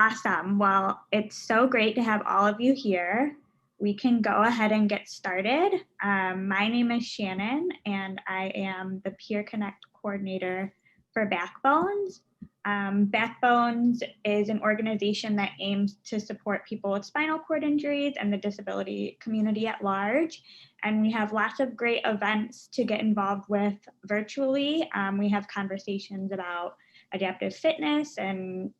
Awesome. Well, it's so great to have all of you here. We can go ahead and get started. My name is Shannon, and I am the Peer Connect coordinator for Backbones. Backbones is an organization that aims to support people with spinal cord injuries and the disability community at large. And we have lots of great events to get involved with virtually. We have conversations about adaptive fitness and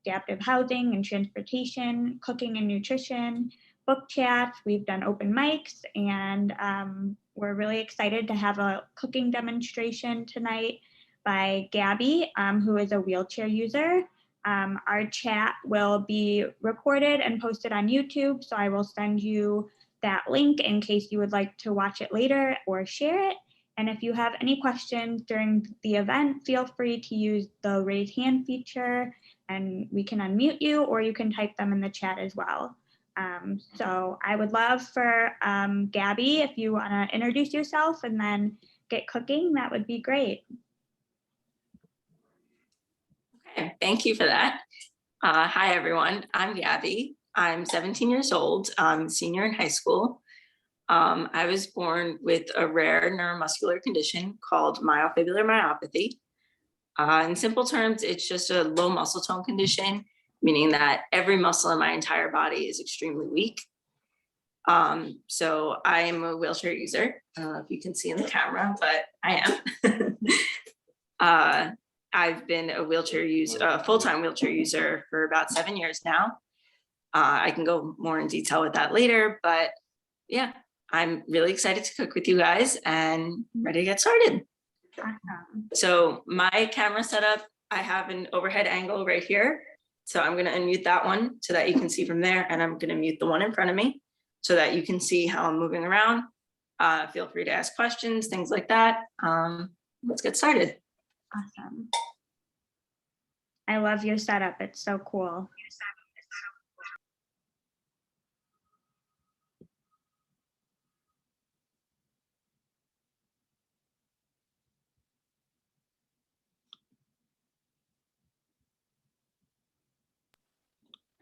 adaptive housing and transportation, cooking and nutrition, book chats. We've done open mics, and we're really excited to have a cooking demonstration tonight by Gabby, who is a wheelchair user. Our chat will be recorded and posted on YouTube, so I will send you that link in case you would like to watch it later or share it. And if you have any questions during the event, feel free to use the raise hand feature and we can unmute you, or you can type them in the chat as well. So I would love for Gabby, if you want to introduce yourself and then get cooking, that would be great. Okay, thank you for that. Hi, everyone. I'm Gabby. I'm 17 years old. I'm a senior in high school. I was born with a rare neuromuscular condition called myofibrillar myopathy. In simple terms, it's just a low muscle tone condition, meaning that every muscle in my entire body is extremely weak. So I am a wheelchair user. I don't know if you can see in the camera, but I am. I've been a wheelchair user, a full-time wheelchair user for about 7 years now. I can go more in detail with that later, but yeah, I'm really excited to cook with you guys and ready to get started. Awesome. So my camera setup, I have an overhead angle right here. So I'm gonna unmute that one so that you can see from there, and I'm gonna mute the one in front of me so that you can see how I'm moving around. Feel free to ask questions, things like that. Let's get started. Awesome. I love your setup. It's so cool.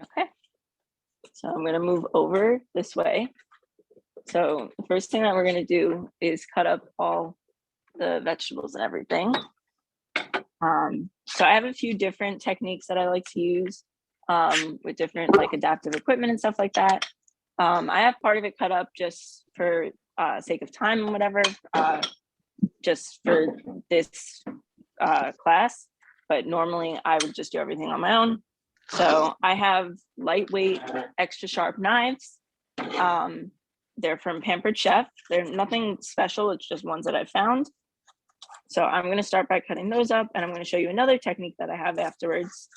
Okay, so I'm gonna move over this way. So the first thing that we're gonna do is cut up all the vegetables and everything. So I have a few different techniques that I like to use with different like adaptive equipment and stuff like that. I have part of it cut up just for sake of time and whatever, just for this class, but normally I would just do everything on my own. So I have lightweight, extra sharp knives. They're from Pampered Chef. They're nothing special, it's just ones that I found. So I'm gonna start by cutting those up, and I'm gonna show you another technique that I have afterwards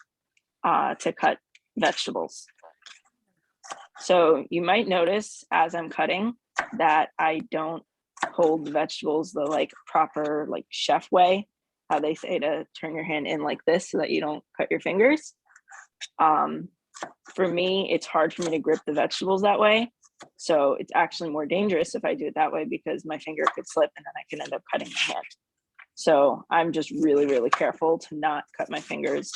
to cut vegetables. So you might notice as I'm cutting that I don't hold the vegetables the like proper like chef way, how they say to turn your hand in like this so that you don't cut your fingers. For me, it's hard for me to grip the vegetables that way. So it's actually more dangerous if I do it that way because my finger could slip and then I can end up cutting my hand. So I'm just really, really careful to not cut my fingers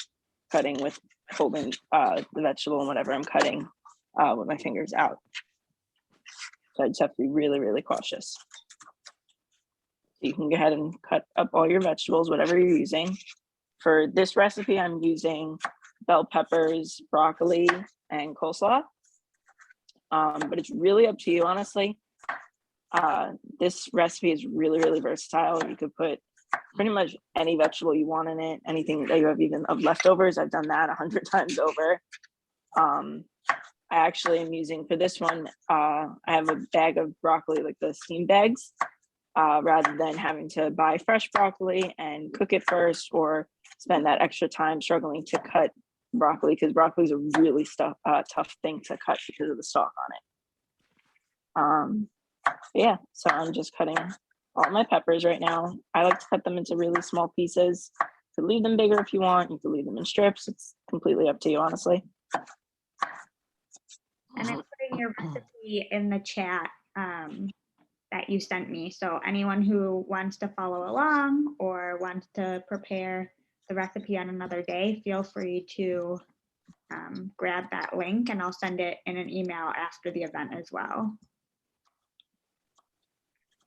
cutting with holding the vegetable and whatever I'm cutting with my fingers out. So I just have to be really, really cautious. You can go ahead and cut up all your vegetables, whatever you're using. For this recipe, I'm using bell peppers, broccoli, and coleslaw. But it's really up to you, honestly. This recipe is really, really versatile. You could put pretty much any vegetable you want in it, anything that you have even of leftovers. I've done that 100 times over. I actually am using for this one, I have a bag of broccoli, like the steam bags, rather than having to buy fresh broccoli and cook it first or spend that extra time struggling to cut broccoli, because broccoli is a really tough thing to cut because of the stalk on it. Yeah, so I'm just cutting all my peppers right now. I like to cut them into really small pieces. You could leave them bigger if you want. You could leave them in strips. It's completely up to you, honestly. And I'm putting your recipe in the chat that you sent me. So anyone who wants to follow along or wants to prepare the recipe on another day, feel free to grab that link, and I'll send it in an email after the event as well.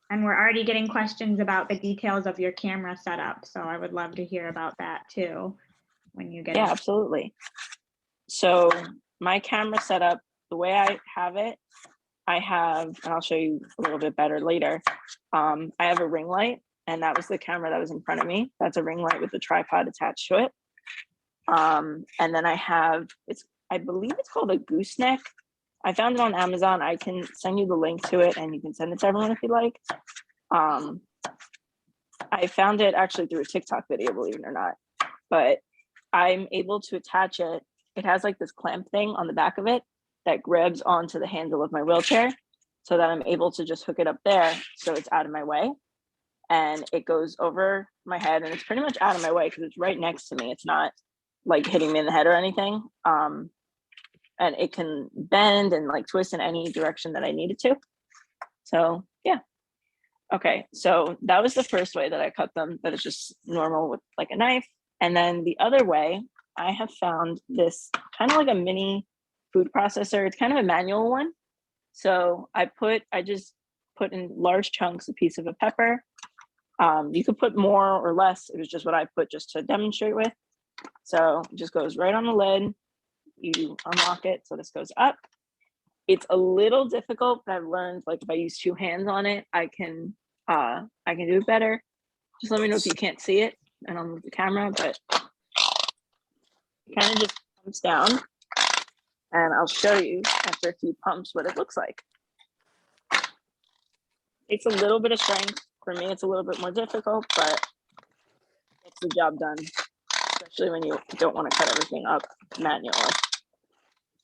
And we're already getting questions about the details of your camera setup, so I would love to hear about that too when you get Yeah, it. absolutely. So my camera setup, the way I have it, I have, and I'll show you a little bit better later. I have a ring light, and that was the camera that was in front of me. That's a ring light with a tripod attached to it. And then I have, I believe it's called a gooseneck. I found it on Amazon. I can send you the link to it, and you can send it to everyone if you like. I found it actually through a TikTok video, believe it or not, but I'm able to attach it. It has like this clamp thing on the back of it that grabs onto the handle of my wheelchair so that I'm able to just hook it up there so it's out of my way. And it goes over my head, and it's pretty much out of my way because it's right next to me. It's not like hitting me in the head or anything. And it can bend and like twist in any direction that I need it to. So yeah. Okay, so that was the first way that I cut them, that is just normal with like a knife. And then the other way, I have found this kind of like a mini food processor. It's kind of a manual one. So I just put in large chunks a piece of a pepper. You could put more or less. It was just what I put just to demonstrate with. So it just goes right on the lid. You unlock it, so this goes up. It's a little difficult, but I've learned like if I use two hands on it, I can do it better. Just let me know if you can't see it, and I'll move the camera, but it kind of just comes down, and I'll show you after a few pumps what it looks like. It's a little bit of strength. For me, it's a little bit more difficult, but it's the job done, especially when you don't want to cut everything up manually.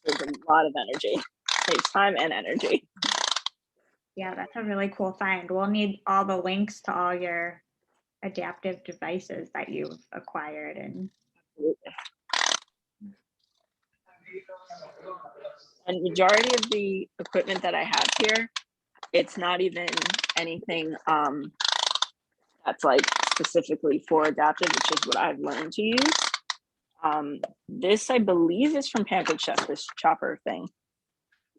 There's a lot of energy. It takes time and energy. Yeah, that's a really cool find. We'll need all the links to all your adaptive devices that you've acquired. And majority of the equipment that I have here, it's not even anything that's like specifically for adaptive, which is what I've learned to use. This I believe is from Pancake Chef, this chopper thing.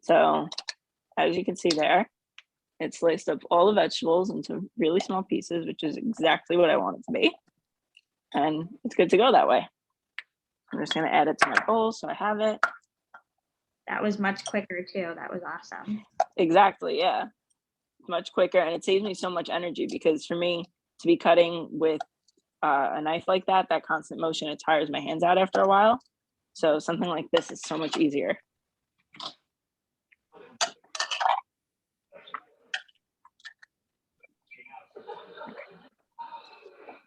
So as you can see there, it sliced up all the vegetables into really small pieces, which is exactly what I want it to be. And it's good to go that way. I'm just gonna add it to my bowl so I have it. That was much quicker too. That was awesome. Exactly, yeah. Much quicker, and it saves me so much energy because for me to be cutting with a knife like that constant motion, it tires my hands out after a while. So something like this is so much easier.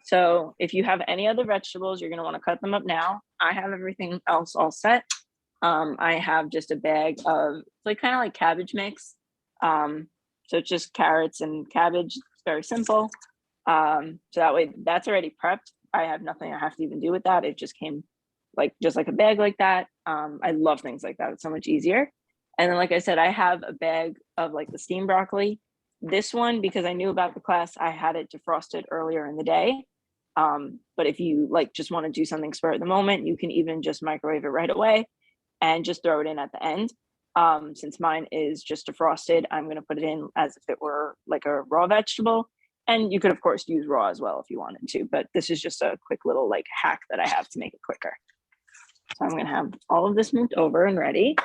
So if you have any other vegetables, you're going to want to cut them up now. I have everything else all set. I have just a bag of like kind of like cabbage mix. So it's just carrots and cabbage. It's very simple. So that way that's already prepped. I have nothing I have to even do with that. It just came like just like a bag like that. I love things like that. It's so much easier. And then, like I said, I have a bag of like the steamed broccoli. This one, because I knew about the class, I had it defrosted earlier in the day. But if you like just want to do something spur at the moment, you can even just microwave it right away and just throw it in at the end. Since mine is just defrosted, I'm going to put it in as if it were like a raw vegetable. And you could, of course, use raw as well if you wanted to, but this is just a quick little like hack that I have to make it quicker. So I'm going to have all of this moved over and ready.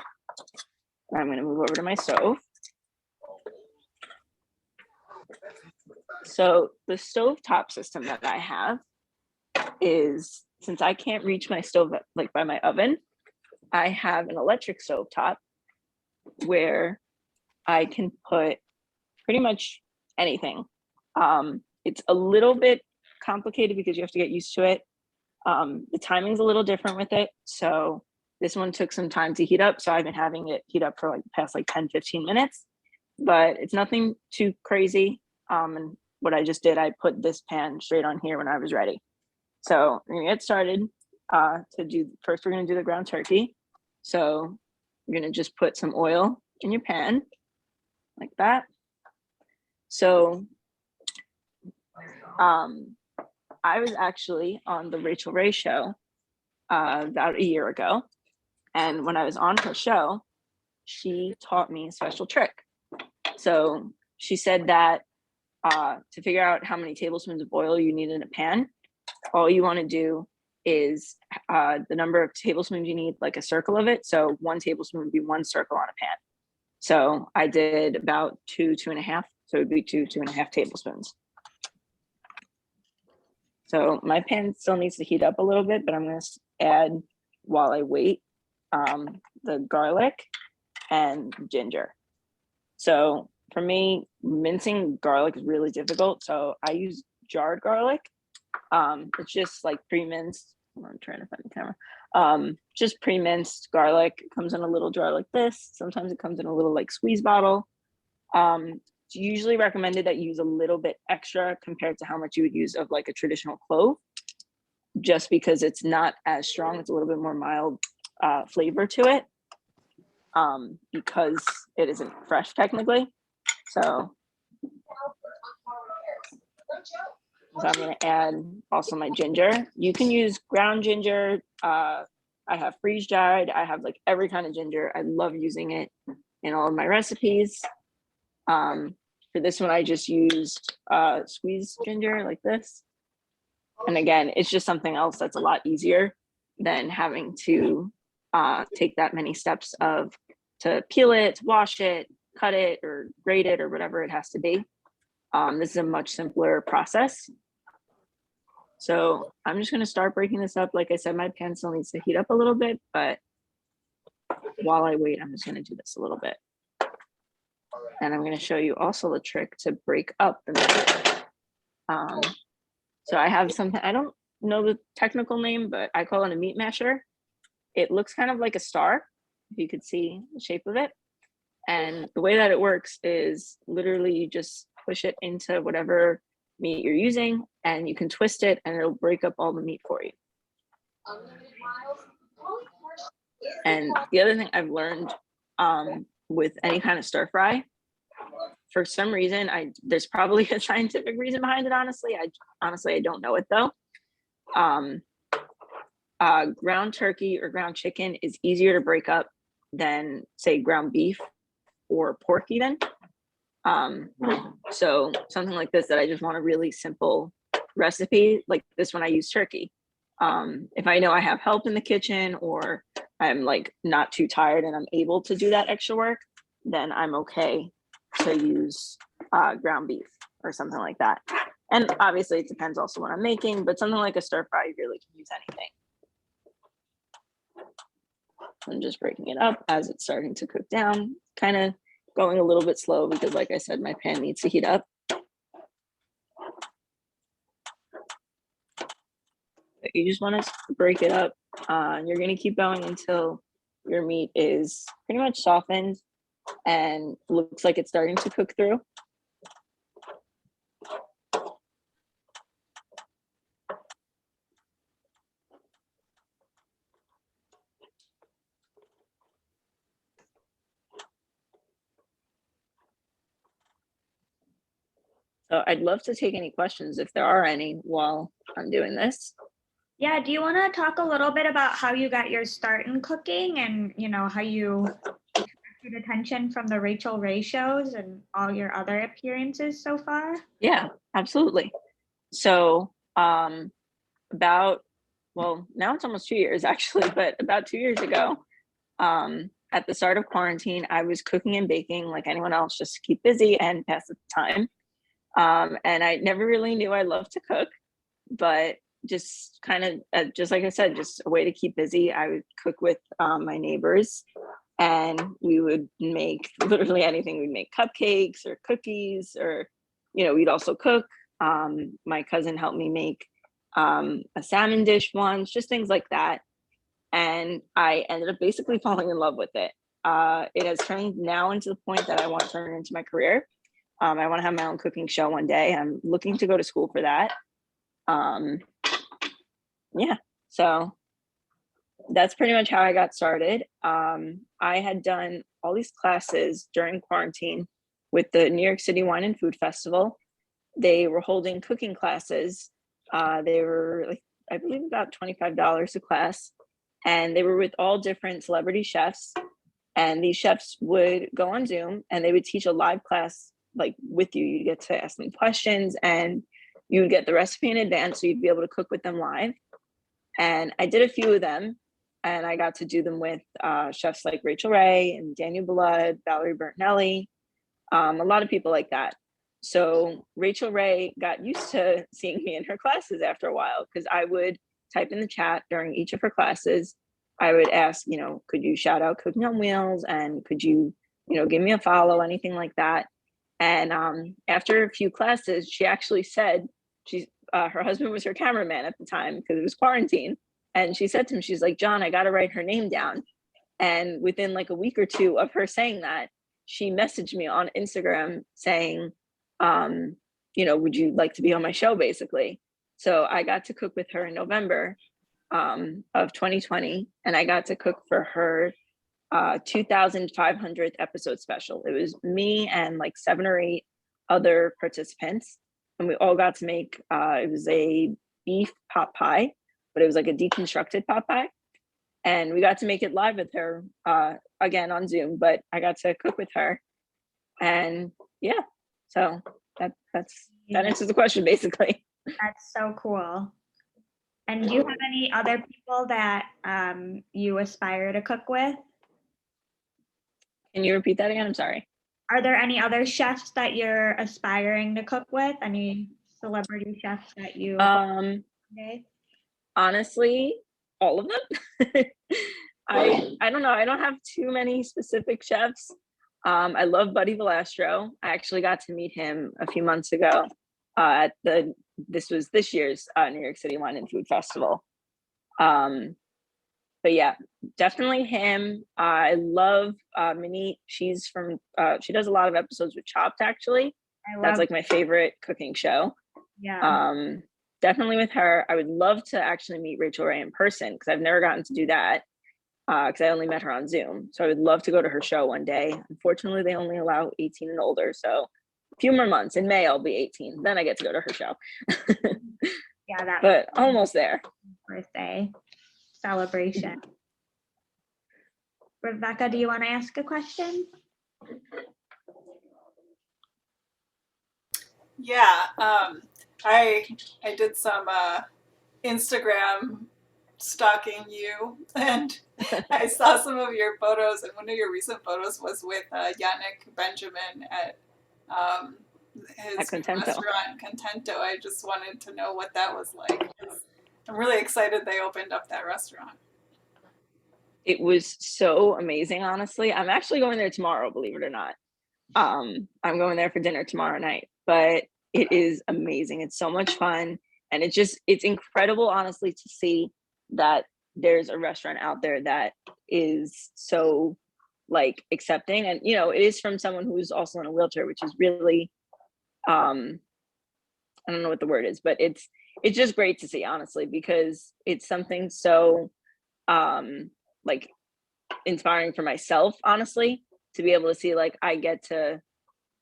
I'm going to move over to my stove. So the stovetop system that I have is, since I can't reach my stove like by my oven, I have an electric stovetop where I can put pretty much anything. It's a little bit complicated because you have to get used to it. The timing's a little different with it. So this one took some time to heat up. So I've been having it heat up for like the past like 10, 15 minutes, but it's nothing too crazy. And what I just did, I put this pan straight on here when I was ready. So we're gonna get started. First we're gonna do the ground turkey. So you're gonna just put some oil in your pan like that. So I was actually on the Rachel Ray show about a year ago, And when I was on her show, she taught me a special trick. So she said that to figure out how many tablespoons of oil you need in a pan, all you want to do is the number of tablespoons you need, like a circle of it. So 1 tablespoon would be 1 circle on a pan. So I did about 2.5. So it would be 2.5 tablespoons. So my pan still needs to heat up a little bit, but I'm going to add, while I wait, the garlic and ginger. So for me, mincing garlic is really difficult. So I use jarred garlic. It's just like pre-minced. I'm trying to find the camera. Just pre-minced garlic. It comes in a little jar like this. Sometimes it comes in a little like squeeze bottle. It's usually recommended that you use a little bit extra compared to how much you would use of like a traditional clove, just because it's not as strong. It's a little bit more mild flavor to it, because it isn't fresh technically. So I'm going to add also my ginger. You can use ground ginger. I have freeze dried. I have like every kind of ginger. I love using it in all of my recipes. For this one, I just used squeezed ginger like this. And again, it's just something else that's a lot easier than having to take that many steps of to peel it, wash it, cut it, or grate it, or whatever it has to be. This is a much simpler process. So I'm just going to start breaking this up. Like I said, my pan still needs to heat up a little bit, but while I wait, I'm just going to do this a little bit. And I'm going to show you also the trick to break up the meat. So I have something, I don't know the technical name, but I call it a meat masher. It looks kind of like a star, if you could see the shape of it. And the way that it works is literally you just push it into whatever meat you're using, and you can twist it and it'll break up all the meat for you. And the other thing I've learned with any kind of stir fry, for some reason, there's probably a scientific reason behind it, honestly. I don't know it though. Ground turkey or ground chicken is easier to break up than, say, ground beef or pork even. So something like this that I just want a really simple recipe, like this one I use turkey. If I know I have help in the kitchen, or I'm like not too tired and I'm able to do that extra work, then I'm okay to use ground beef or something like that. And obviously it depends also what I'm making, but something like a stir fry, you really can use anything. I'm just breaking it up as it's starting to cook down, kind of going a little bit slow because, like I said, my pan needs to heat up. But you just want to break it up. You're going to keep going until your meat is pretty much softened and looks like it's starting to cook through. So I'd love to take any questions if there are any while I'm doing this. Yeah, do you want to talk a little bit about how you got your start in cooking and, how you attracted attention from the Rachel Ray shows and all your other appearances so far? Yeah, absolutely. So now it's almost 2 years actually, but about 2 years ago, at the start of quarantine, I was cooking and baking like anyone else, just to keep busy and pass the time. And I never really knew I loved to cook, but just kind of, just like I said, just a way to keep busy. I would cook with my neighbors, and we would make literally anything. We'd make cupcakes or cookies, or, we'd also cook. My cousin helped me make a salmon dish once, just things like that. And I ended up basically falling in love with it. It has turned now into the point that I want to turn it into my career. I want to have my own cooking show one day. I'm looking to go to school for that. So that's pretty much how I got started. I had done all these classes during quarantine with the New York City Wine and Food Festival. They were holding cooking classes. They were like, I believe, about $25 a class. and they were with all different celebrity chefs. And these chefs would go on Zoom and they would teach a live class like with you. You get to ask them questions and you would get the recipe in advance, so you'd be able to cook with them live. And I did a few of them, and I got to do them with chefs like Rachel Ray and Daniel Blood, Valerie Bertinelli, a lot of people like that. So Rachel Ray got used to seeing me in her classes after a while, because I would type in the chat during each of her classes. I would ask, could you shout out Cooking on Wheels, and could you, give me a follow, anything like that. And after a few classes, she actually said her husband was her cameraman at the time because it was quarantine. And she said to him, she's like, John, I got to write her name down. And within like a week or two of her saying that, she messaged me on Instagram saying, would you like to be on my show, basically. So I got to cook with her in November of 2020, and I got to cook for her 2,500th episode special. It was me and like 7 or 8 other participants, and we all got to make, it was a beef pot pie, but it was like a deconstructed pot pie. And we got to make it live with her, again on Zoom, but I got to cook with her. And yeah, so that answers the question, basically. That's so cool. And do you have any other people that you aspire to cook with? Can you repeat that again? I'm sorry. Are there any other chefs that you're aspiring to cook with? Any celebrity chefs that you honestly, all of them. I don't know. I don't have too many specific chefs. I love Buddy Valastro. I actually got to meet him a few months ago at this was this year's New York City Wine and Food Festival. But yeah, definitely him. I love Minnie. She's from, she does a lot of episodes with Chopped, actually. That's like my favorite cooking show. Yeah. Definitely with her. I would love to actually meet Rachel Ray in person, because I've never gotten to do that, because I only met her on Zoom. So I would love to go to her show one day. Unfortunately, they only allow 18 and older. So a few more months. In May, I'll be 18. Then I get to go to her show. Yeah, but almost there. Birthday celebration. Rebecca, do you want to ask a question? Yeah, I did some Instagram stalking you, and I saw some of your photos, and one of your recent photos was with Yannick Benjamin at his restaurant Contento. I just wanted to know what that was like. I'm really excited they opened up that restaurant. It was so amazing, honestly. I'm actually going there tomorrow, believe it or not. I'm going there for dinner tomorrow night, but it is amazing. It's so much fun. And it's incredible, honestly, to see that there's a restaurant out there that is so like accepting. And, it is from someone who's also in a wheelchair, which is really, I don't know what the word is, but it's just great to see, honestly, because it's something so, like inspiring for myself, honestly, to be able to see, like, I get to,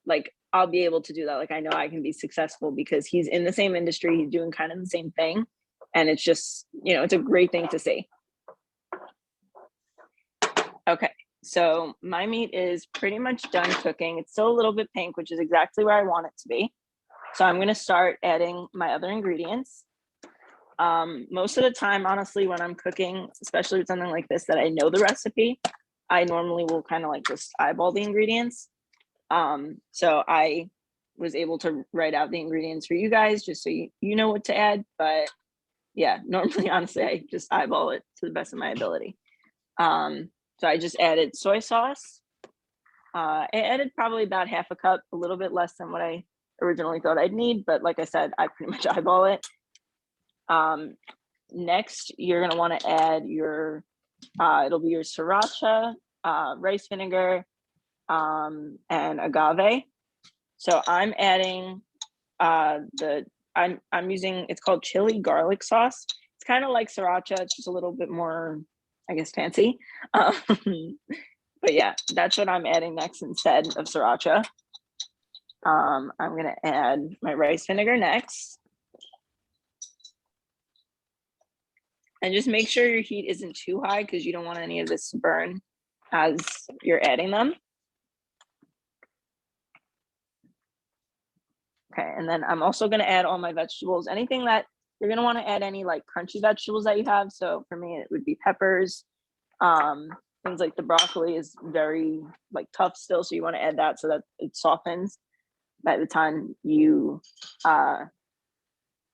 like, I'll be able to do that. Like, I know I can be successful because he's in the same industry, he's doing kind of the same thing. And it's just, it's a great thing to see. Okay, so my meat is pretty much done cooking. It's still a little bit pink, which is exactly where I want it to be. So I'm going to start adding my other ingredients. Most of the time, honestly, when I'm cooking, especially with something like this that I know the recipe, I normally will kind of like just eyeball the ingredients. So I was able to write out the ingredients for you guys just so you know what to add. But yeah, normally, honestly, I just eyeball it to the best of my ability. So I just added soy sauce. I added probably about half a cup, a little bit less than what I originally thought I'd need. But like I said, I pretty much eyeball it. Next, you're going to want to add your, it'll be your sriracha, rice vinegar, and agave. So I'm adding I'm using, it's called chili garlic sauce. It's kind of like sriracha. It's just a little bit more, I guess, fancy. But yeah, that's what I'm adding next instead of sriracha. I'm going to add my rice vinegar next. And just make sure your heat isn't too high because you don't want any of this to burn as you're adding them. Okay, and then I'm also gonna add all my vegetables. Anything that you're gonna wanna add, any like crunchy vegetables that you have. So for me, it would be peppers. Things like the broccoli is very like tough still, so you wanna add that so that it softens by the time you're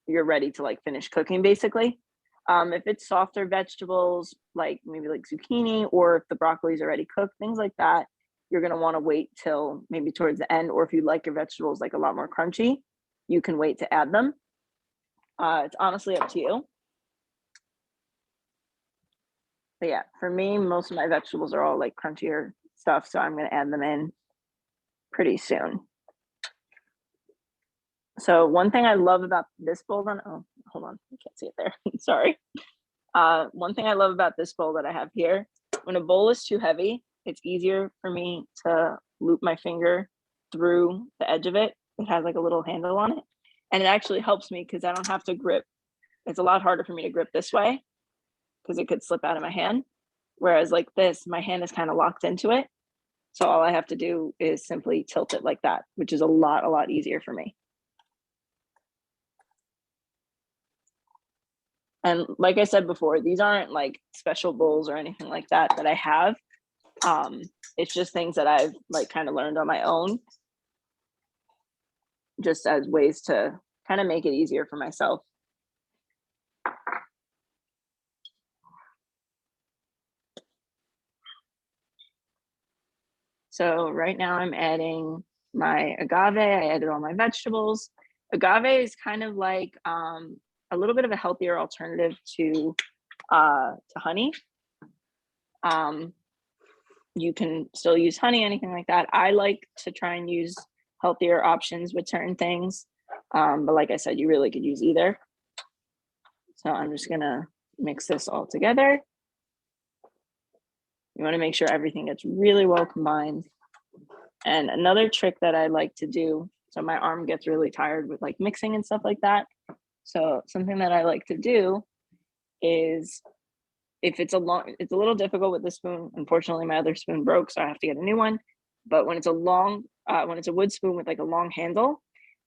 ready to like finish cooking basically. If it's softer vegetables, like maybe like zucchini, or if the broccoli is already cooked, things like that, you're gonna wanna wait till maybe towards the end, or if you like your vegetables like a lot more crunchy, you can wait to add them. It's honestly up to you. But yeah, for me, most of my vegetables are all like crunchier stuff, so I'm gonna add them in pretty soon. So one thing I love about this bowl, then, oh, hold on, I can't see it there, sorry. One thing I love about this bowl that I have here, when a bowl is too heavy, it's easier for me to loop my finger through the edge of it. It has like a little handle on it. And it actually helps me because I don't have to grip. It's a lot harder for me to grip this way because it could slip out of my hand. Whereas like this, my hand is kind of locked into it. So all I have to do is simply tilt it like that, which is a lot easier for me. And like I said before, these aren't like special bowls or anything like that I have. It's just things that I've like kind of learned on my own, just as ways to kind of make it easier for myself. So right now I'm adding my agave. I added all my vegetables. Agave is kind of like a little bit of a healthier alternative to honey. You can still use honey, anything like that. I like to try and use healthier options with certain things. But like I said, you really could use either. So I'm just gonna mix this all together. You wanna make sure everything gets really well combined. And another trick that I like to do, so my arm gets really tired with like mixing and stuff like that. So something that I like to do is, if it's a little difficult with the spoon. Unfortunately, my other spoon broke, so I have to get a new one. But when it's a wood spoon with like a long handle,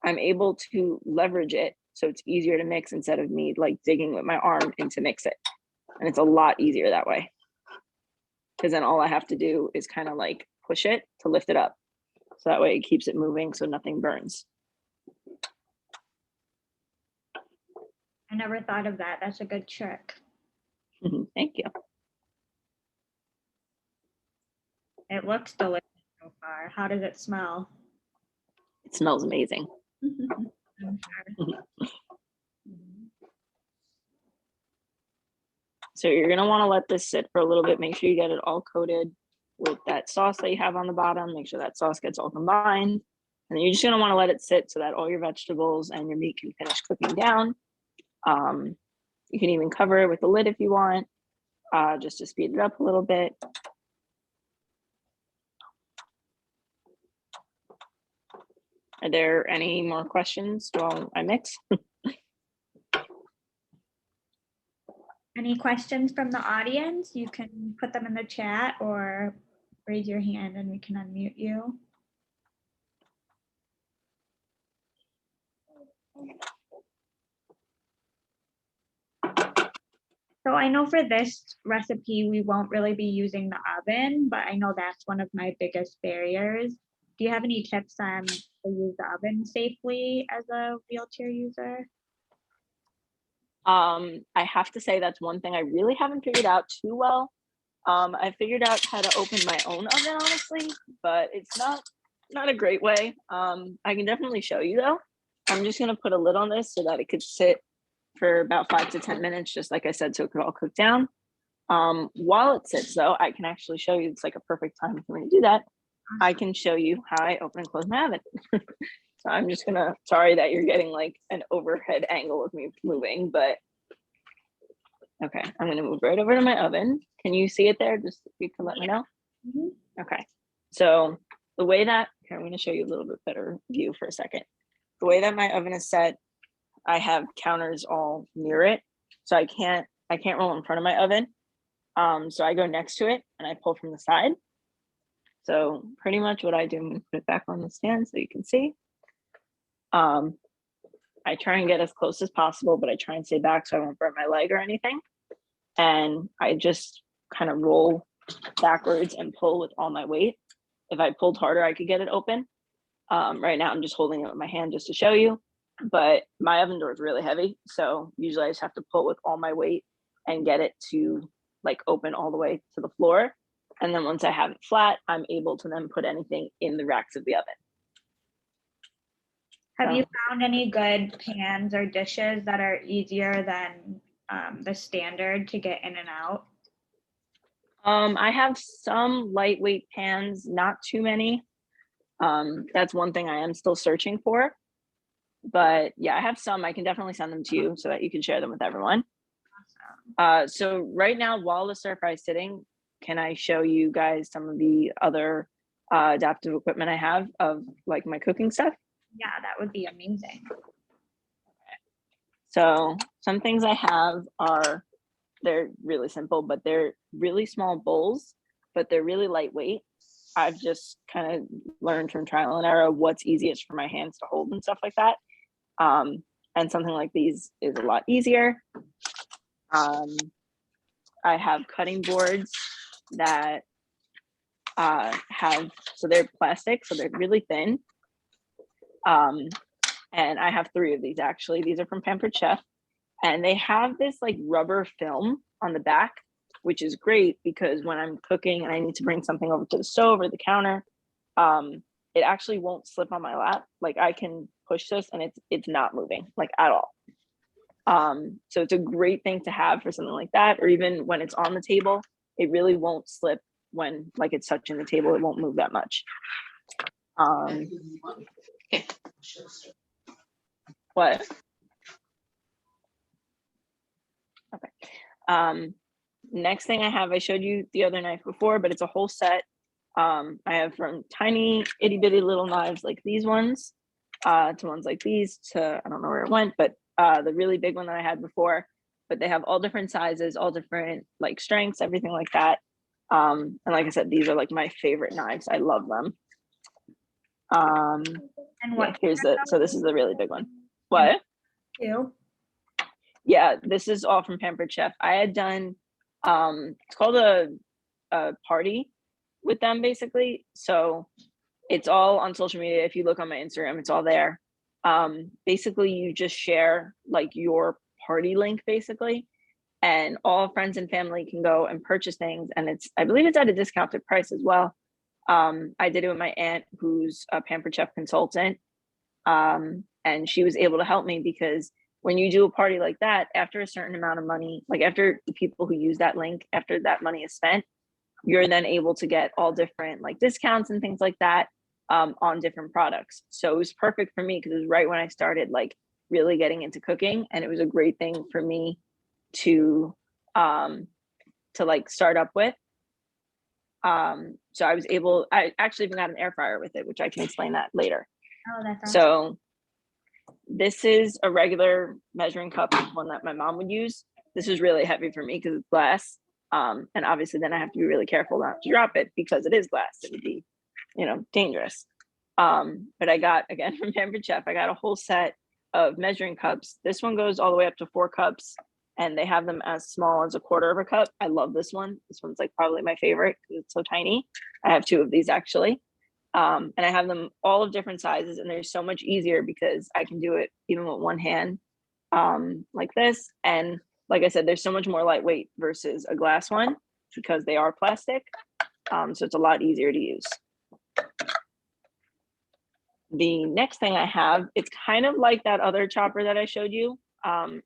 I'm able to leverage it so it's easier to mix instead of me like digging with my arm in to mix it. And it's a lot easier that way. Because then all I have to do is kind of like push it to lift it up. So that way it keeps it moving so nothing burns. I never thought of that. That's a good trick. Thank you. It looks delicious so far. How does it smell? It smells amazing. So you're gonna wanna let this sit for a little bit. Make sure you get it all coated with that sauce that you have on the bottom. Make sure that sauce gets all combined. And then you're just gonna wanna let it sit so that all your vegetables and your meat can finish cooking down. You can even cover it with the lid if you want, just to speed it up a little bit. Are there any more questions while I mix? Any questions from the audience? You can put them in the chat or raise your hand and we can unmute you. So I know for this recipe, we won't really be using the oven, but I know that's one of my biggest barriers. Do you have any tips on to use the oven safely as a wheelchair user? I have to say that's one thing I really haven't figured out too well. I figured out how to open my own oven, honestly, but it's not a great way. I can definitely show you though. I'm just gonna put a lid on this so that it could sit for about 5 to 10 minutes, just like I said, so it could all cook down. While it sits though, I can actually show you, it's like a perfect time for me to do that. I can show you how I open and close my oven. So I'm just gonna, sorry that you're getting like an overhead angle of me moving, but okay, I'm gonna move right over to my oven. Can you see it there? Just if you can let me know. Okay, so the way that, here, I'm gonna show you a little bit better view for a second. The way that my oven is set, I have counters all near it, so I can't I can't roll in front of my oven. So I go next to it and I pull from the side. So pretty much what I do, I'm gonna put it back on the stand so you can see. I try and get as close as possible, but I try and stay back so I won't burn my leg or anything. And I just kind of roll backwards and pull with all my weight. If I pulled harder, I could get it open. Right now I'm just holding it with my hand just to show you, but my oven door is really heavy. So usually I just have to pull with all my weight and get it to like open all the way to the floor. And then once I have it flat, I'm able to then put anything in the racks of the oven. Have you found any good pans or dishes that are easier than the standard to get in and out? I have some lightweight pans, not too many. That's one thing I am still searching for. But yeah, I have some. I can definitely send them to you so that you can share them with everyone. So right now, while the stir fry is sitting, can I show you guys some of the other adaptive equipment I have of like my cooking stuff? Yeah, that would be amazing. So some things I have are, they're really simple, but they're really small bowls, but they're really lightweight. I've just kind of learned from trial and error what's easiest for my hands to hold and stuff like that. And something like these is a lot easier. I have cutting boards that so they're plastic, so they're really thin. And I have 3 of these actually. These are from Pampered Chef, and they have this like rubber film on the back, which is great because when I'm cooking and I need to bring something over to the stove or the counter, it actually won't slip on my lap. Like I can push this and it's not moving like at all. So it's a great thing to have for something like that, or even when it's on the table, it really won't slip when like it's touching the table, it won't move that much. What? Okay. Next thing I have, I showed you the other knife before, but it's a whole set. I have from tiny itty bitty little knives like these ones, to ones like these, to I don't know where it went, but the really big one that I had before. But they have all different sizes, all different like strengths, everything like that. And like I said, these are like my favorite knives. I love them. And what? Yeah, here's the, so this is the really big one. What? You? Yeah, this is all from Pampered Chef. I had done, it's called a party with them basically. So it's all on social media. If you look on my Instagram, it's all there. Basically you just share like your party link basically, and all friends and family can go and purchase things. And it's, I believe it's at a discounted price as well. I did it with my aunt, who's a Pampered Chef consultant. And she was able to help me because when you do a party like that, after a certain amount of money, like after the people who use that link, after that money is spent, you're then able to get all different like discounts and things like that, on different products. So it was perfect for me because it was right when I started like really getting into cooking, and it was a great thing for me to like start up with. So I was able, I actually even got an air fryer with it, which I can explain that later. Oh, that's awesome. So this is a regular measuring cup, one that my mom would use. This is really heavy for me because it's glass. And obviously then I have to be really careful not to drop it because it is glass. It would be, you know, dangerous. But I got, again, from Pampered Chef, I got a whole set of measuring cups. This one goes all the way up to 4 cups, and they have them as small as a 1/4 of a cup. I love this one. This one's like probably my favorite because it's so tiny. I have 2 of these actually. And I have them all of different sizes, and they're so much easier because I can do it even with one hand, like this. And like I said, there's so much more lightweight versus a glass one because they are plastic. So it's a lot easier to use. The next thing I have, it's kind of like that other chopper that I showed you,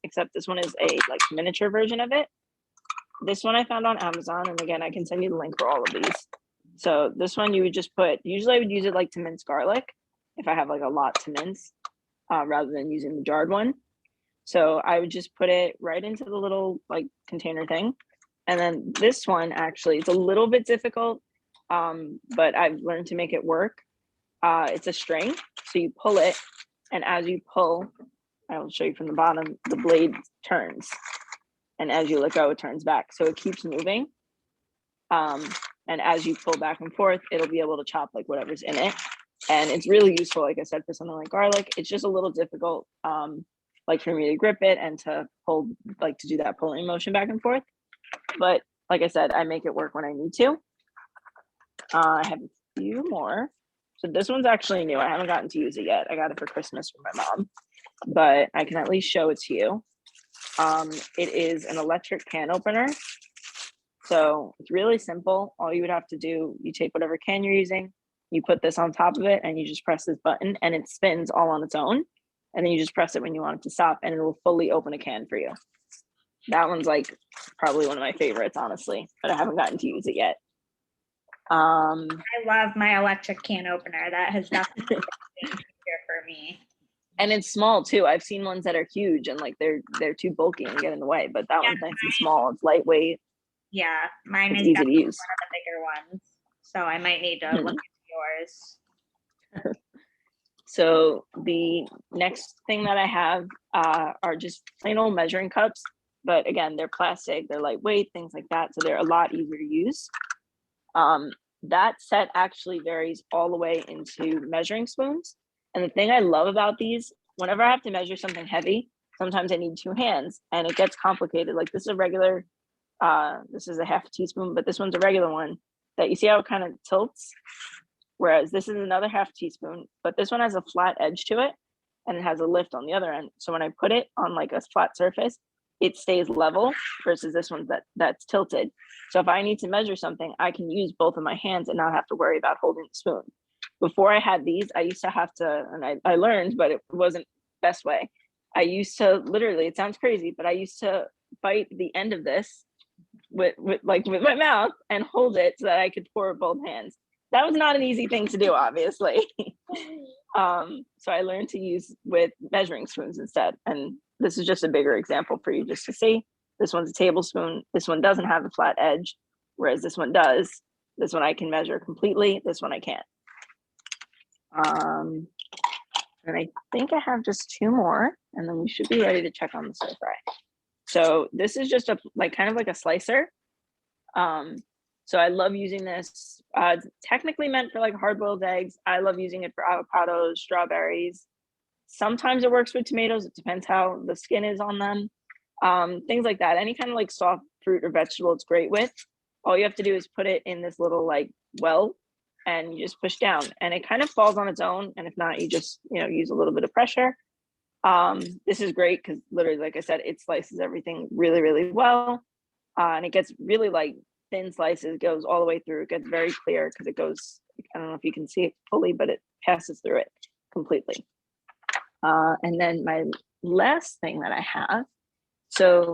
except this one is a like miniature version of it. This one I found on Amazon, and again, I can send you the link for all of these. So this one you would just put, usually I would use it like to mince garlic if I have like a lot to mince, rather than using the jarred one. So I would just put it right into the little like container thing. And then this one actually, it's a little bit difficult, but I've learned to make it work. It's a string, so you pull it, and as you pull, I will show you from the bottom, the blade turns. and as you let go, it turns back. So it keeps moving. And as you pull back and forth, it'll be able to chop like whatever's in it. And it's really useful, like I said, for something like garlic. It's just a little difficult, like for me to grip it and to pull, like to do that pulling motion back and forth. But like I said, I make it work when I need to. I have a few more. So this one's actually new. I haven't gotten to use it yet. I got it for Christmas from my mom, but I can at least show it to you. It is an electric can opener. So it's really simple. All you would have to do, you take whatever can you're using, you put this on top of it, and you just press this button and it spins all on its own. And then you just press it when you want it to stop and it will fully open a can for you. That one's like probably one of my favorites, honestly, but I haven't gotten to use it yet. I love my electric can opener. That has definitely been a game changer for me. And it's small too. I've seen ones that are huge and like they're too bulky and get in the way, but that one's nice and small. It's lightweight. Yeah, mine It's is easy to definitely use. one of the bigger ones. So I might need to look into yours. So the next thing that I have are just plain old measuring cups, but again, they're plastic, they're lightweight, things like that. So they're a lot easier to use. That set actually varies all the way into measuring spoons. And the thing I love about these, whenever I have to measure something heavy, sometimes I need 2 hands and it gets complicated. Like this is a regular, this is a half teaspoon, but this one's a regular one that you see how it kind of tilts. Whereas this is another half teaspoon, but this one has a flat edge to it and it has a lift on the other end. So when I put it on like a flat surface, it stays level versus this one that's tilted. So if I need to measure something, I can use both of my hands and not have to worry about holding the spoon. Before I had these, I used to have to, and I learned, but it wasn't the best way. I used to literally, it sounds crazy, but I used to bite the end of this with my mouth and hold it so that I could pour with both hands. That was not an easy thing to do, obviously. So I learned to use with measuring spoons instead. And this is just a bigger example for you just to see. This one's a tablespoon. This one doesn't have a flat edge, whereas this one does. This one I can measure completely. This one I can't. And I think I have just 2 more, and then we should be ready to check on the stir fry. So this is just kind of like a slicer. So I love using this. It's technically meant for like hard-boiled eggs. I love using it for avocados, strawberries. Sometimes it works with tomatoes. It depends how the skin is on them. Things like that. Any kind of like soft fruit or vegetable it's great with. All you have to do is put it in this little like well, and you just push down and it kind of falls on its own. And if not, you just, use a little bit of pressure. This is great because literally, like I said, it slices everything really, really well. And it gets really like thin slices, goes all the way through. It gets very clear because it goes, I don't know if you can see it fully, but it passes through it completely. And then my last thing that I have, so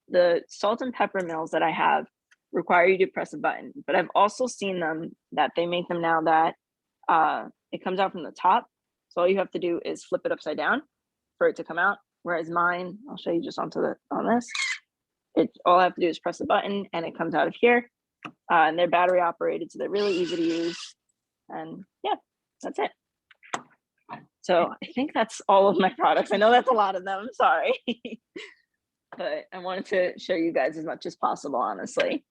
the salt and pepper mills that I have require you to press a button, but I've also seen them that they make them now that it comes out from the top. So all you have to do is flip it upside down for it to come out. Whereas mine, I'll show you just on this. All I have to do is press a button and it comes out of here. And they're battery operated, so they're really easy to use. And yeah, that's it. So I think that's all of my products. I know that's a lot of them, I'm sorry. But I wanted to show you guys as much as possible, honestly.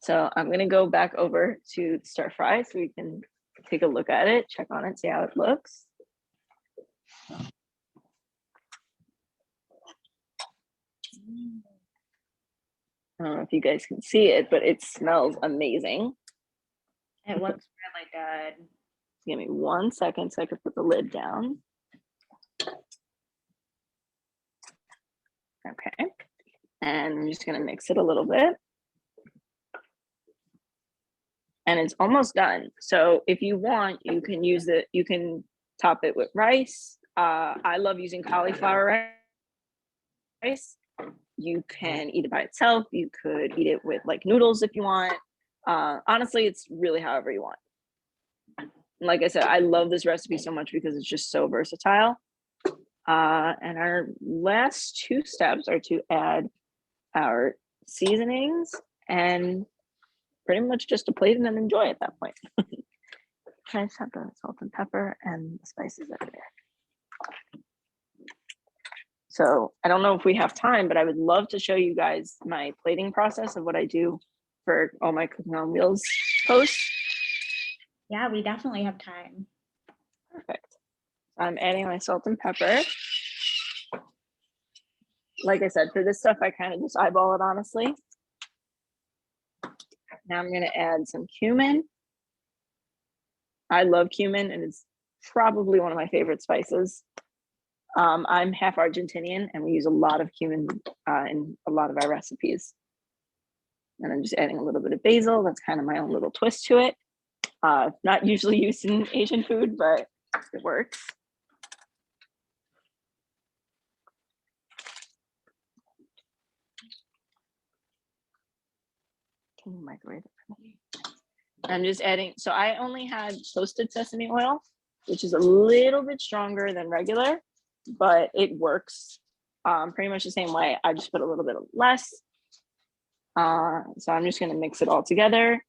So I'm gonna go back over to stir fry so we can take a look at it, check on it, see how it looks. I don't know if you guys can see it, but it smells amazing. It looks really good. Give me 1 second so I can put the lid down. Okay, and I'm just gonna mix it a little bit. And it's almost done. So if you want, you can use it, you can top it with rice. I love using cauliflower rice. You can eat it by itself. You could eat it with like noodles if you want. Honestly, it's really however you want. Like I said, I love this recipe so much because it's just so versatile. And our last 2 steps are to add our seasonings and pretty much just to plate it and enjoy at that point. I just have the salt and pepper and the spices over there. So I don't know if we have time, but I would love to show you guys my plating process of what I do for all my Cooking on Wheels posts. Yeah, we definitely have time. Perfect. I'm adding my salt and pepper. Like I said, for this stuff, I kind of just eyeball it, honestly. Now I'm going to add some cumin. I love cumin, and it's probably one of my favorite spices. I'm half Argentinian, and we use a lot of cumin in a lot of our recipes. And I'm just adding a little bit of basil. That's kind of my own little twist to it. Not usually used in Asian food, but it works. Can you microwave it for me? I'm just adding, so I only had toasted sesame oil, which is a little bit stronger than regular, but it works pretty much the same way. I just put a little bit less. So I'm just gonna mix it all together.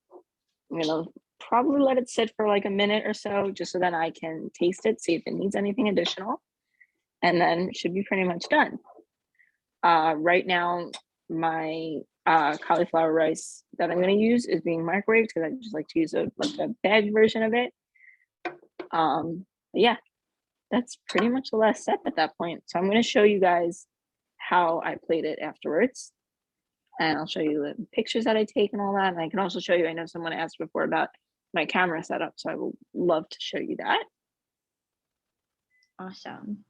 I'm gonna probably let it sit for like a minute or so, just so that I can taste it, see if it needs anything additional, and then it should be pretty much done. Right now, my cauliflower rice that I'm going to use is being microwaved because I just like to use a bagged version of it. Yeah, that's pretty much the last step at that point. So I'm going to show you guys how I plate it afterwards. And I'll show you the pictures that I take and all that. And I can also show you, I know someone asked before about my camera setup, so I will love to show you that. Awesome.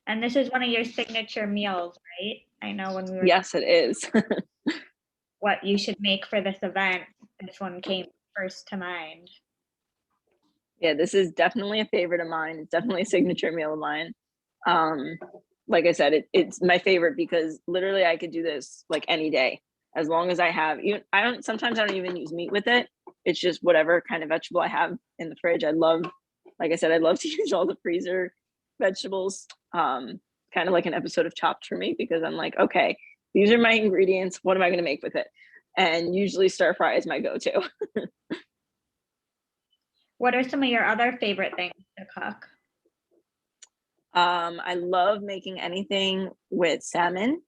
And this is one of your signature meals, right? I know when we were Yes, it is. what you should make for this event, this one came first to mind. Yeah, this is definitely a favorite of mine. It's definitely a signature meal of mine. Like I said, it's my favorite because literally I could do this like any day, as long as I have, sometimes I don't even use meat with it. It's just whatever kind of vegetable I have in the fridge. Like I said, I love to use all the freezer vegetables. Kind of like an episode of Chopped for me, because I'm like, okay, these are my ingredients. What am I going to make with it? And usually stir fry is my go-to. What are some of your other favorite things to cook? I love making anything with salmon.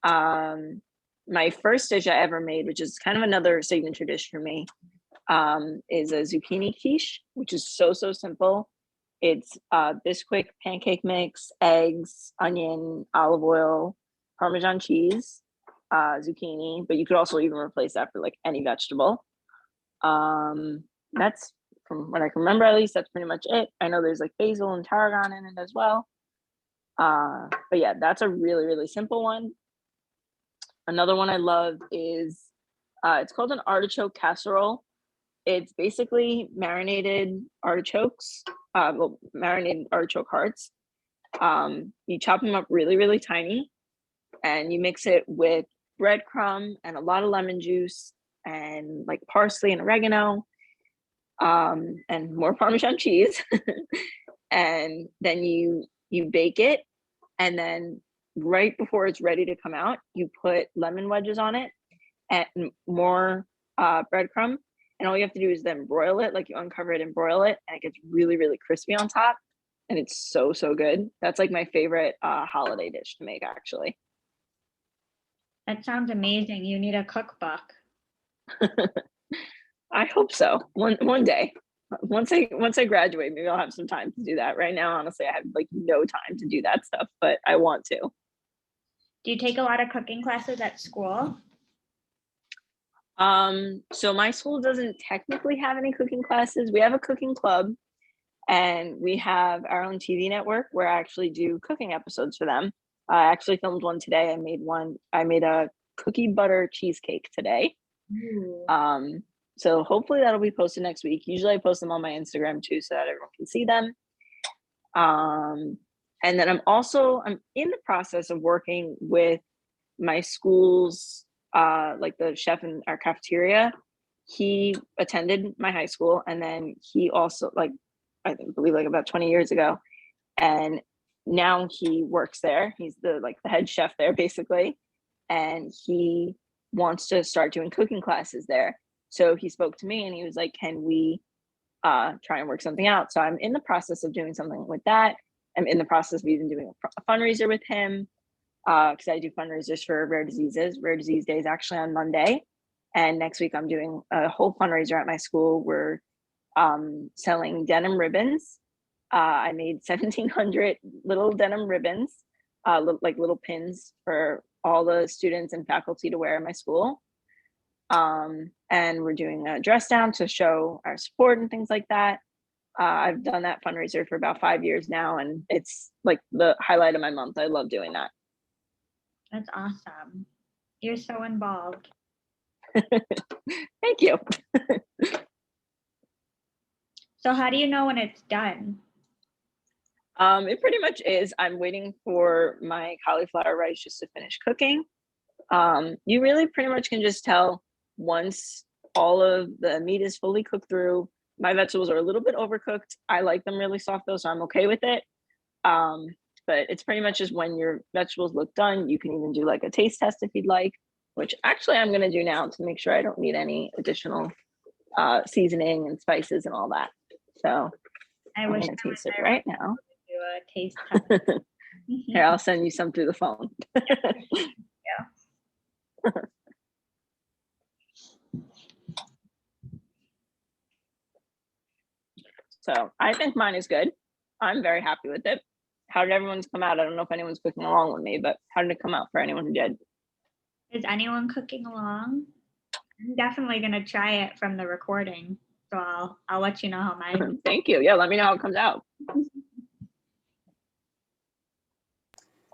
My first dish I ever made, which is kind of another signature dish for me, is a zucchini quiche, which is so simple. It's Bisquick pancake mix, eggs, onion, olive oil, Parmesan cheese, zucchini, but you could also even replace that for like any vegetable. That's, from what I can remember, at least, that's pretty much it. I know there's like basil and tarragon in it as well. But yeah, that's a really simple one. Another one I love is, it's called an artichoke casserole. It's basically marinated artichokes, marinated artichoke hearts. You chop them up really tiny, and you mix it with breadcrumb and a lot of lemon juice and like parsley and oregano, and more Parmesan cheese. And then you bake it, and then right before it's ready to come out, you put lemon wedges on it and more breadcrumb. And all you have to do is then broil it, like you uncover it and broil it, and it gets really crispy on top. And it's so good. That's like my favorite holiday dish to make, actually. That sounds amazing. You need a cookbook. I hope so. One day. Once I graduate, maybe I'll have some time to do that. Right now, honestly, I have like no time to do that stuff, but I want to. Do you take a lot of cooking classes at school? So my school doesn't technically have any cooking classes. We have a cooking club, and we have our own TV network where I actually do cooking episodes for them. I actually filmed one today. I made a cookie butter cheesecake today. Ooh. So hopefully that'll be posted next week. Usually I post them on my Instagram too, so that everyone can see them. And then I'm in the process of working with my school's like the chef in our cafeteria. He attended my high school, and then he also, like, I believe like about 20 years ago, and now he works there. He's the head chef there, basically, and he wants to start doing cooking classes there. So he spoke to me and he was like, can we try and work something out? So I'm in the process of doing something with that. am in the process of even doing a fundraiser with him, because I do fundraisers for rare diseases. Rare Disease Day is actually on Monday. And next week I'm doing a whole fundraiser at my school. We're selling denim ribbons. I made 1,700 little denim ribbons, like little pins for all the students and faculty to wear in my school. And we're doing a dress down to show our support and things like that. I've done that fundraiser for about 5 years now, and it's like the highlight of my month. I love doing that. That's awesome. You're so involved. Thank you. So how do you know when it's done? It pretty much is. I'm waiting for my cauliflower rice just to finish cooking. You really pretty much can just tell once all of the meat is fully cooked through. My vegetables are a little bit overcooked. I like them really soft though, so I'm okay with it. But it's pretty much just when your vegetables look done. You can even do like a taste test if you'd like, which actually I'm gonna do now to make sure I don't need any additional seasoning and spices and all that. So I I'm wish gonna I taste was it there right to now. do a taste test. Here, I'll send you some through the phone. So I think mine is good. I'm very happy with it. How did everyone's come out? I don't know if anyone's cooking along with me, but how did it come out for anyone who did? Is anyone cooking along? I'm definitely gonna try it from the recording. So I'll let you know how mine. Thank you. Yeah, let me know how it comes out.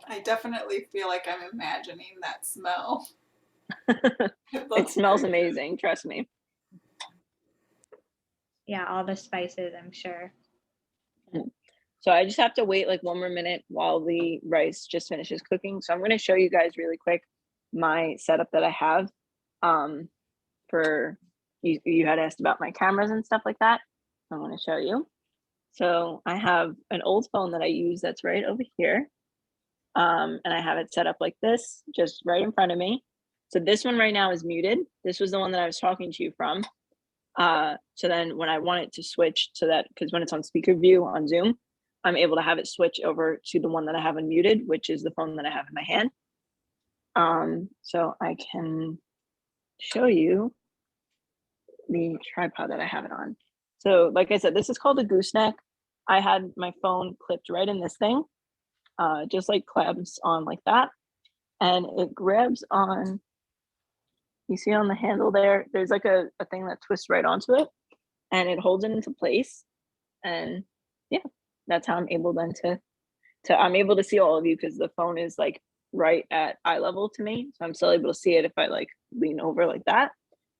I definitely feel like I'm imagining that smell. It smells amazing, trust me. Yeah, all the spices, I'm sure. So I just have to wait like 1 more minute while the rice just finishes cooking. So I'm going to show you guys really quick my setup that I have. For you had asked about my cameras and stuff like that. I'm going to show you. So I have an old phone that I use that's right over here. And I have it set up like this, just right in front of me. So this one right now is muted. This was the one that I was talking to you from. So then when I want it to switch to that, because when it's on speaker view on Zoom, I'm able to have it switch over to the one that I have unmuted, which is the phone that I have in my hand. So I can show you the tripod that I have it on. So like I said, this is called a gooseneck. I had my phone clipped right in this thing, just like clamps on like that. And it grabs on, you see on the handle there, there's like a thing that twists right onto it and it holds it into place. And yeah, that's how I'm able then to I'm able to see all of you because the phone is like right at eye level to me. So I'm still able to see it if I like lean over like that.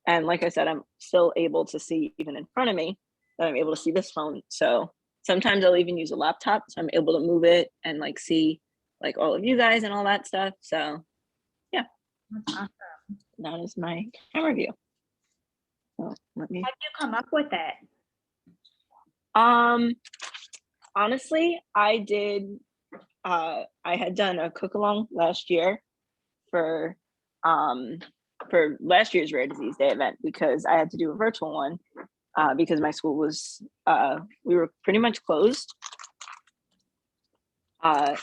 And like I said, I'm still able to see even in front of me that I'm able to see this phone. So sometimes I'll even use a laptop. So I'm able to move it and like see like all of you guys and all that stuff. So yeah, That's awesome. that is my camera view. So let me. How did you come up with it? Honestly, I had done a cook along last year for last year's Rare Disease Day event because I had to do a virtual one because my school was we were pretty much closed. So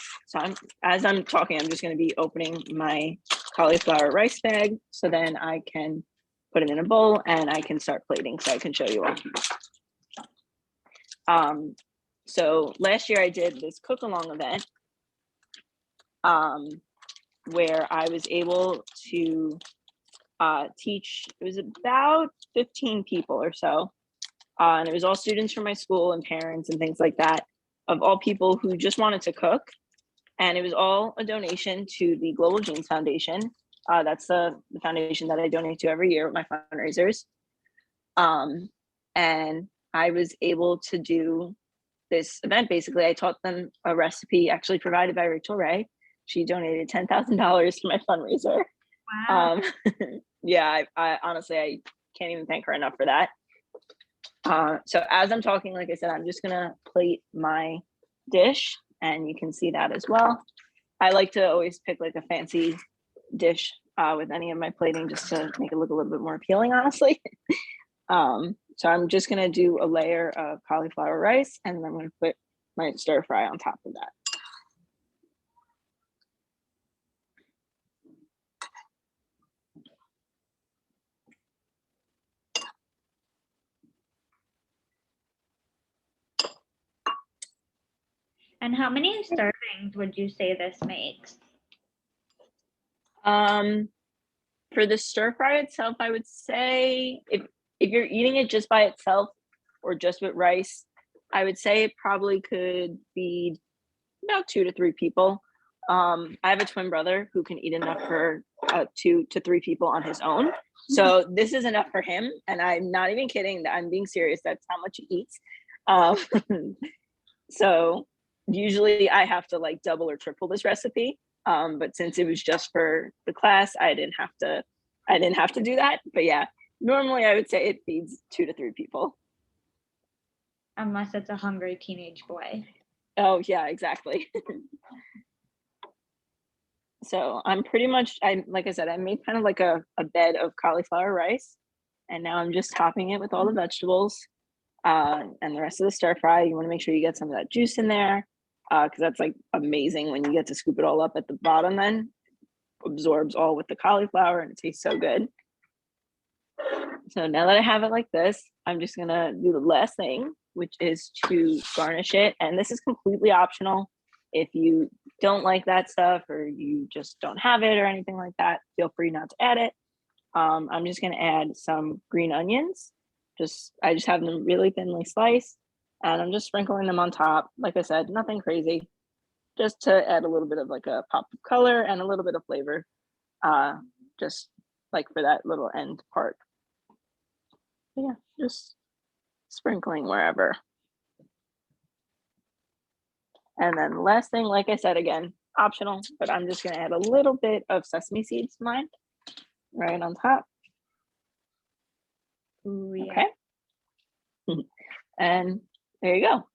as I'm talking, I'm just going to be opening my cauliflower rice bag so then I can put it in a bowl and I can start plating so I can show you all. So last year I did this cook along event where I was able to teach, it was about 15 people or so. And it was all students from my school and parents and things like that, of all people who just wanted to cook. And it was all a donation to the Global Genes Foundation. That's the foundation that I donate to every year with my fundraisers. And I was able to do this event. Basically, I taught them a recipe actually provided by Rachel Ray. She donated $10,000 to my fundraiser. Wow. Yeah, I honestly, I can't even thank her enough for that. So as I'm talking, like I said, I'm just gonna plate my dish and you can see that as well. I like to always pick like a fancy dish with any of my plating just to make it look a little bit more appealing, honestly. So I'm just gonna do a layer of cauliflower rice and then I'm gonna put my stir fry on top of that. And how many servings would you say this makes? For the stir fry itself, I would say if you're eating it just by itself or just with rice, I would say it probably could feed about 2 to 3 people. I have a twin brother who can eat enough for 2 to 3 people on his own. So this is enough for him. And I'm not even kidding. I'm being serious. That's how much he eats. So usually I have to like double or triple this recipe. But since it was just for the class, I didn't have to do that. But yeah, normally I would say it feeds 2 to 3 people. Unless it's a hungry teenage boy. Oh yeah, exactly. So I'm pretty much, like I said, I made kind of like a bed of cauliflower rice, and now I'm just topping it with all the vegetables and the rest of the stir fry. You want to make sure you get some of that juice in there because that's like amazing when you get to scoop it all up at the bottom, then absorbs all with the cauliflower and it tastes so good. So now that I have it like this, I'm just gonna do the last thing, which is to garnish it. And this is completely optional. If you don't like that stuff or you just don't have it or anything like that, feel free not to add it. I'm just gonna add some green onions. I just have them really thinly sliced and I'm just sprinkling them on top. Like I said, nothing crazy, just to add a little bit of like a pop of color and a little bit of flavor, just like for that little end part. Yeah, just sprinkling wherever. And then last thing, like I said, again, optional, but I'm just gonna add a little bit of sesame seeds to mine right on top. Ooh, yeah. Okay. And there you go.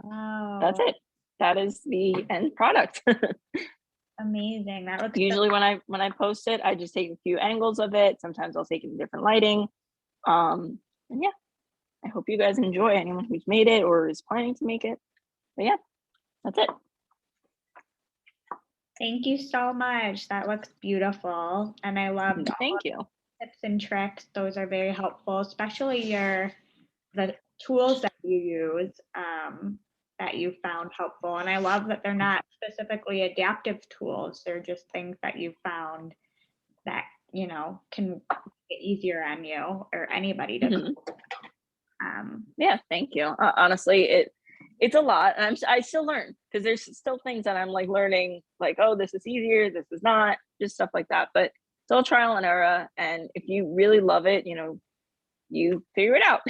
Wow. That's it. That is the end product. Amazing. That looks Usually when I post it, I just take a few angles of it. Sometimes I'll take it in different lighting. And yeah, I hope you guys enjoy, anyone who's made it or is planning to make it. But yeah, that's it. Thank you so much. That looks beautiful. And I loved all Thank of you. the tips and tricks. Those are very helpful, especially the tools that you use that you found helpful. And I love that they're not specifically adaptive tools. They're just things that you found that, can make it easier on you or anybody to cook. Yeah, thank you. Honestly, it's a lot. And I still learn because there's still things that I'm like learning, like, oh, this is easier, this is not, just stuff like that. But it's all trial and error. And if you really love it, you figure it out.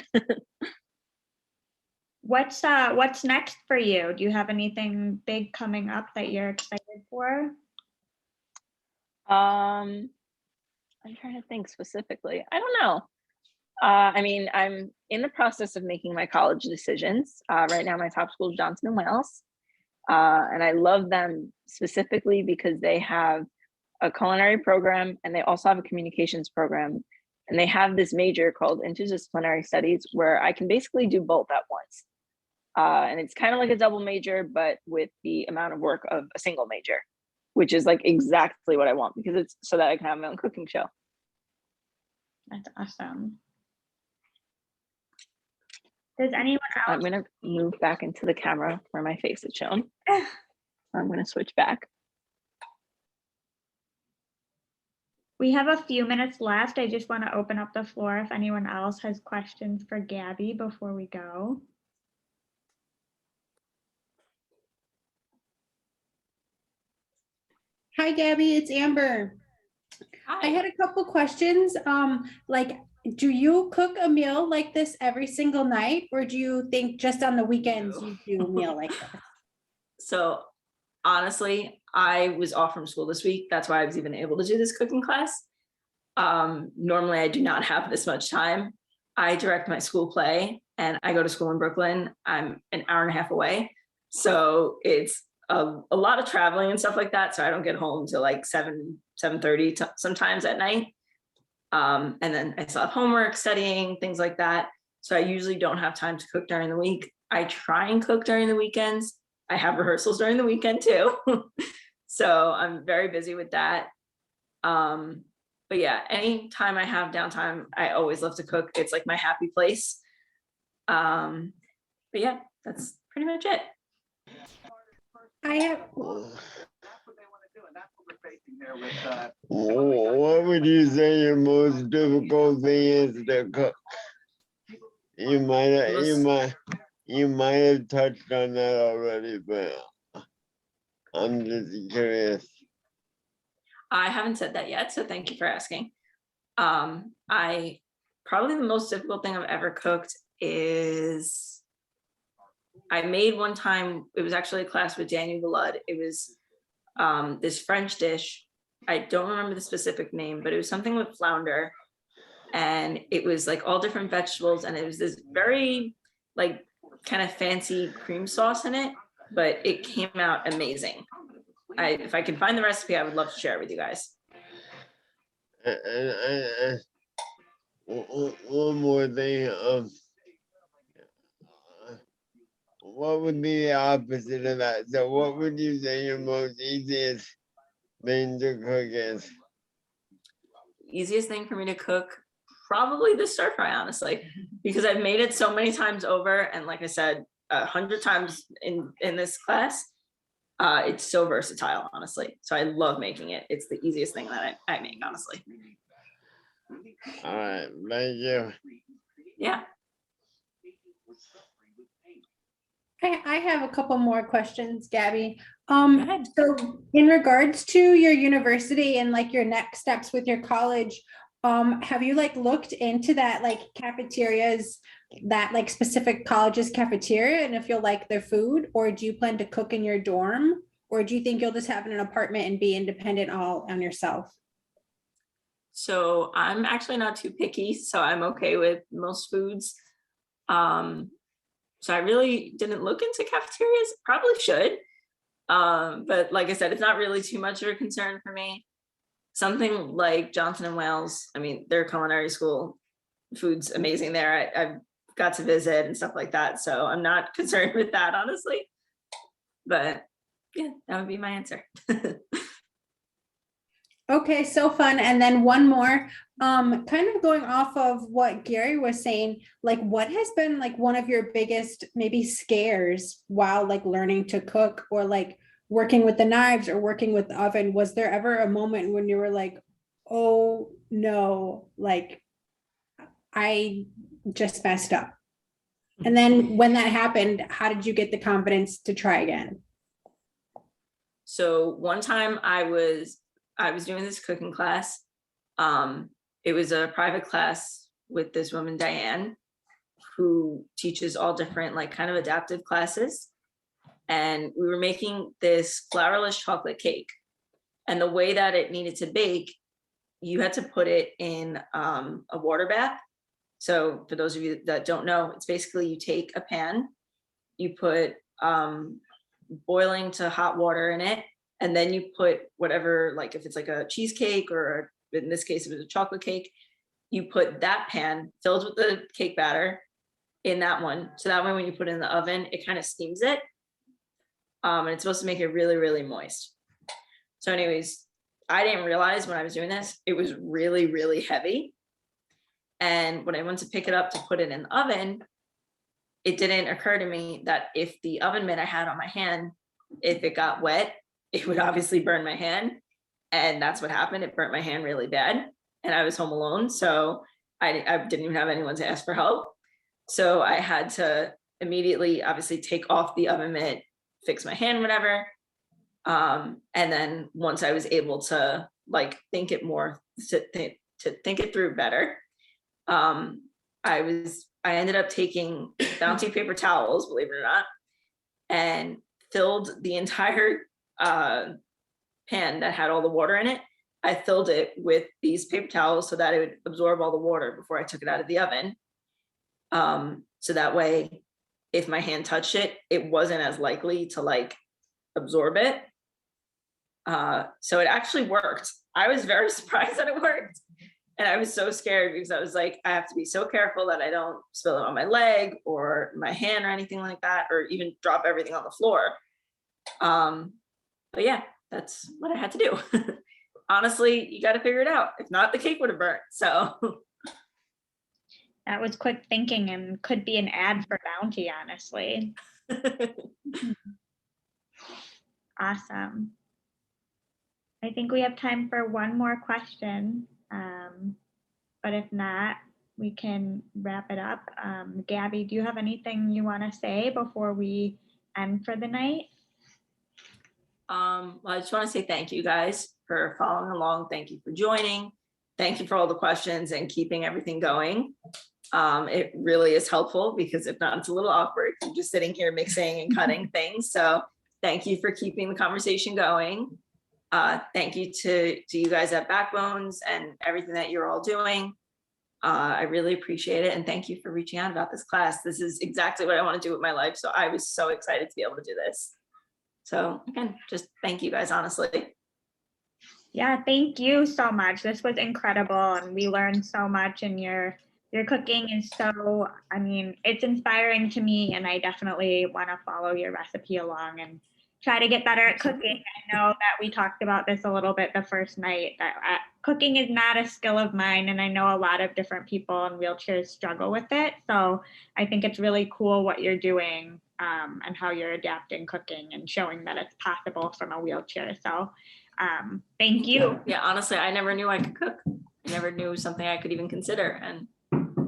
What's next for you? Do you have anything big coming up that you're excited for? I'm trying to think specifically. I don't know. I mean, I'm in the process of making my college decisions. Right now, my top school is Johnson & Wales. And I love them specifically because they have a culinary program and they also have a communications program. And they have this major called interdisciplinary studies where I can basically do both at once. And it's kind of like a double major, but with the amount of work of a single major, which is like exactly what I want because it's so that I can have my own cooking show. That's awesome. Does anyone else? I'm going to move back into the camera where my face is shown. I'm going to switch back. We have a few minutes left. I just want to open up the floor if anyone else has questions for Gabby before we go. Hi, Gabby, it's Amber. Hi. I had a couple questions. Do you cook a meal like this every single night, or do you think just on the weekends you do a meal like this? So honestly, I was off from school this week. That's why I was even able to do this cooking class. Normally I do not have this much time. I direct my school play and I go to school in Brooklyn. I'm an hour and a half away. So it's a lot of traveling and stuff like that. So I don't get home till like 7:30 sometimes at night. And then I still have homework, studying, things like that. So I usually don't have time to cook during the week. I try and cook during the weekends. I have rehearsals during the weekend too. So I'm very busy with that. But yeah, anytime I have downtime, I always love to cook. It's like my happy place. But yeah, that's pretty much it. I have, What would you say your most difficult thing is to cook? You might have touched on that already, but I'm just curious. I haven't said that yet, so thank you for asking. I probably the most difficult thing I've ever cooked is I made one time, it was actually a class with Daniel Blood. It was this French dish. I don't remember the specific name, but it was something with flounder. And it was like all different vegetables. And it was this very like kind of fancy cream sauce in it, but it came out amazing. If I can find the recipe, I would love to share it with you guys. And one more thing. What would be the opposite of that? So, what would you say your most easiest thing to cook is? Easiest thing for me to cook, probably the stir fry, honestly, because I've made it so many times over. And like I said, 100 times in this class, it's so versatile, honestly. So I love making it. It's the easiest thing that I make, honestly. All right, thank you. Yeah. I have a couple more questions, Gabby. ahead. So in regards to your university and like your next steps with your college, have you like looked into that, like cafeterias, that like specific colleges cafeteria, and if you'll like their food, or do you plan to cook in your dorm, or do you think you'll just have an apartment and be independent all on yourself? So I'm actually not too picky, so I'm okay with most foods. So I really didn't look into cafeterias, probably should. But like I said, it's not really too much of a concern for me. Something like Johnson and Wales, I mean, their culinary school, food's amazing there. I've got to visit and stuff like that. So I'm not concerned with that, honestly. But yeah, that would be my answer. Okay, so fun. And then one more, kind of going off of what Gary was saying, like what has been like one of your biggest maybe scares while like learning to cook, or like working with the knives or working with the oven? Was there ever a moment when you were like, oh no, like I just messed up? And then when that happened, how did you get the confidence to try again? So one time I was doing this cooking class. It was a private class with this woman, Diane, who teaches all different like kind of adaptive classes. And we were making this flourless chocolate cake. And the way that it needed to bake, you had to put it in a water bath. So for those of you that don't know, it's basically you take a pan, you put boiling to hot water in it, and then you put whatever, like if it's like a cheesecake, or in this case, if it was a chocolate cake, you put that pan filled with the cake batter in that one. So that way, when you put it in the oven, it kind of steams it. And it's supposed to make it really, really moist. So anyways, I didn't realize when I was doing this, it was really, really heavy. And when I went to pick it up to put it in the oven, it didn't occur to me that if the oven mitt I had on my hand, if it got wet, it would obviously burn my hand. And that's what happened. It burnt my hand really bad. And I was home alone. So I didn't even have anyone to ask for help. So I had to immediately, obviously, take off the oven mitt, fix my hand, whatever. And then once I was able to like think it more, to think it through better, I ended up taking bouncy paper towels, believe it or not, and filled the entire pan that had all the water in it. I filled it with these paper towels so that it would absorb all the water before I took it out of the oven. So that way, if my hand touched it, it wasn't as likely to like absorb it. So it actually worked. I was very surprised that it worked. And I was so scared because I was like, I have to be so careful that I don't spill it on my leg or my hand or anything like that, or even drop everything on the floor. But yeah, that's what I had to do. Honestly, you got to figure it out. If not, the cake would have burnt. So That was quick thinking and could be an ad for Bounty, honestly. Awesome. I think we have time for one more question. But if not, we can wrap it up. Gabby, do you have anything you want to say before we end for the night? well, I just want to say thank you guys for following along. Thank you for joining. Thank you for all the questions and keeping everything going. It really is helpful because if not, it's a little awkward. I'm just sitting here mixing and cutting things. So thank you for keeping the conversation going. Thank you to you guys at Backbones and everything that you're all doing. I really appreciate it. And thank you for reaching out about this class. This is exactly what I want to do with my life. So I was so excited to be able to do this. So again, just thank you guys, honestly. Yeah, thank you so much. This was incredible and we learned so much, and your cooking is so, I mean, it's inspiring to me, and I definitely want to follow your recipe along and try to get better at cooking. I know that we talked about this a little bit the first night, that cooking is not a skill of mine, and I know a lot of different people in wheelchairs struggle with it. So I think it's really cool what you're doing, and how you're adapting cooking and showing that it's possible from a wheelchair. So thank you. Yeah, honestly, I never knew I could cook. I never knew something I could even consider, and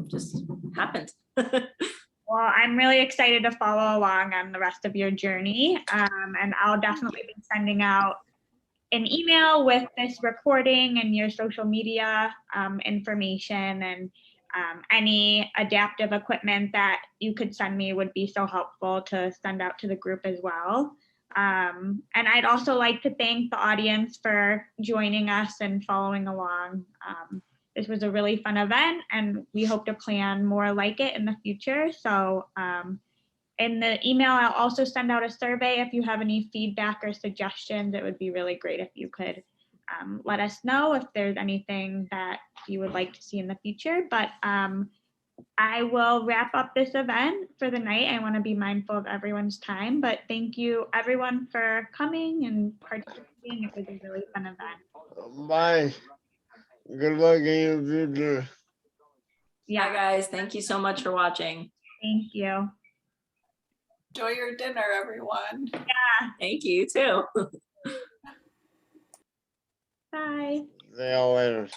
just happened. Well, I'm really excited to follow along on the rest of your journey. And I'll definitely be sending out an email with this recording and your social media information, and any adaptive equipment that you could send me would be so helpful to send out to the group as well. And I'd also like to thank the audience for joining us and following along. This was a really fun event, and we hope to plan more like it in the future. So in the email, I'll also send out a survey. If you have any feedback or suggestions, it would be really great if you could let us know if there's anything that you would like to see in the future. But I will wrap up this event for the night. I want to be mindful of everyone's time, but thank you everyone for coming and participating. It was a really fun event. Bye. Good luck in your future. Yeah, Bye, guys. Thank you so much for watching. thank you. Enjoy your dinner, everyone. Thank you too. Bye. See you later.